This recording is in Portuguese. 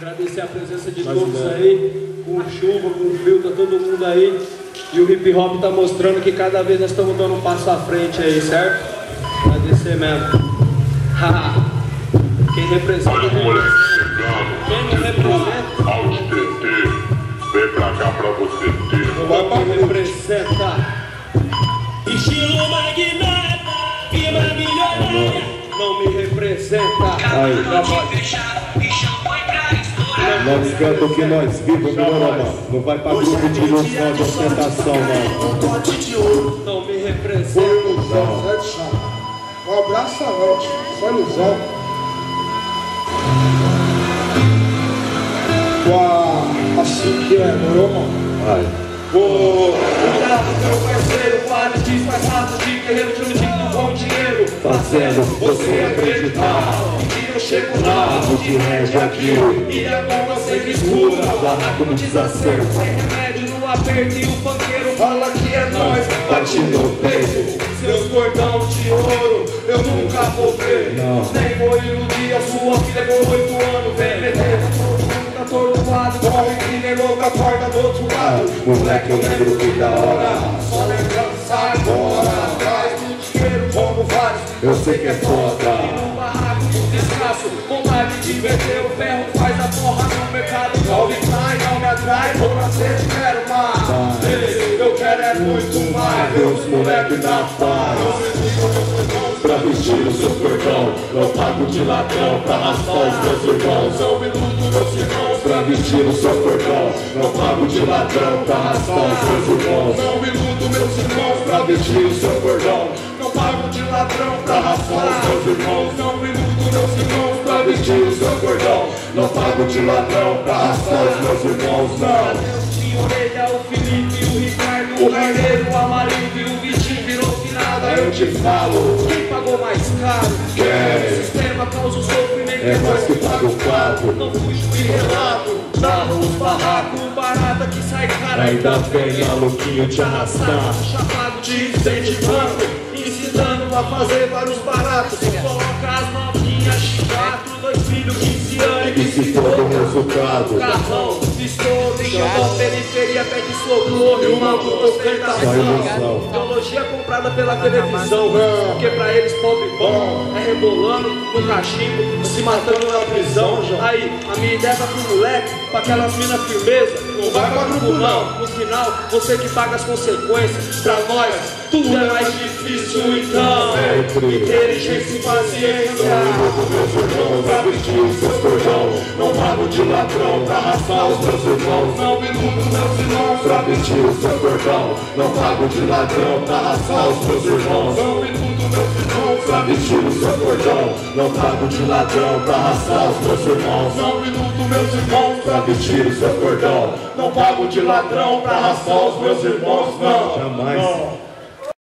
Agradecer a presença de todos aí, com chuva, com frio, tá todo mundo aí. E o hip hop tá mostrando que cada vez nós estamos dando um passo à frente aí, certo? Agradecer mesmo. Quem representa... Olha o moleque chegando. Quem não representa... Aos TT, vem pra cá pra você ter. Quem representa... Estilo magnata, firma milionária. Não me representa. Aí. Nós canta o que nós vivemos, mano. Não vai pra grupo de ilusão, de ostentação, não. Não me representa. Um abraço não, só ilusão. Assim que é, morou, mano? Vai. Cuidado, meu parceiro, pare disfarçado de guerreiro de um digno com dinheiro. Fazendo você acreditar E eu chego lá, de rege aqui. e a bomba sempre escura. Barraco no desacerto. Sem remédio no aperto e o banqueiro fala que é nóis. Bate no peito. Seus cordão de ouro, eu nunca vou ver. Não. Nem vou iludir a sua filha com 8 anos. Vem meter todo mundo atordoado. Corre que nem louca, acorda do outro lado. Moleque, eu lembro que da hora. Só lembrança agora. Atrás do dinheiro como vários. Eu sei que é foda. No barraco do descasso, vontade de meter o ferro, faz a porra no mercado. Não me trai, não me atrai, vou nascer, quero mais. Ei, eu quero é muito mais. Meus moleque na paz. Pra vestir o seu cordão, eu pago de ladrão. Pra raspar os meus irmãos, eu me luto meus irmãos. Pra vestir o seu cordão, eu pago de ladrão. Pra raspar os meus irmãos, Não me iludo, meus irmãos, pra vestir o seu cordão, não pago de ladrão pra pra raspar os meus irmãos. Não me iludo, meus irmãos, Pra vestir o seu cordão, não pago de ladrão. Pra raspar os meus irmãos, não. Tinha orelha, o Felipe, o Ricardo, o Carneiro, o Amarildo e o Vitinho virou finada. Aí eu te falo, Quem pagou mais caro? Quem? O sistema causa o sofrimento. é nós que paga o pato. Não fujo de relato. Narro os barracos, barata que sai cara. Ainda vem maluquinho te arrastar. Chapado de incentivando, ensinando a fazer vários baratos. Coloca as novinhas, quatro, 2 filhos, 15 anos. E se for o resultado, Carrão, pistola, enxandão, periferia, pede socorro. E uma só ostentação. ilusão. Ideologia comprada pela televisão. Porque pra eles pobre bom é rebolando no cachimbo, se matando na prisão. Aí, a minha ideia vai pro moleque, pra aquelas minas firmeza. Não vai pra grupo não. No final, você que paga as consequências. Pra nós, tudo é mais difícil então. Inteligência e paciência. pra vestir o seu cordão, não pago de ladrão. Pra raspar os meus irmãos, Não me iludo, meus irmãos. pra vestir o seu cordão, não pago de ladrão. Pra raspar os meus irmãos, Não me iludo, meus irmãos. pra vestir o seu cordão, não pago de ladrão. Pra raspar os meus irmãos, Não me iludo, meus irmãos. pra vestir o seu cordão, Não pago de ladrão pra raspar os meus irmãos, não. jamais.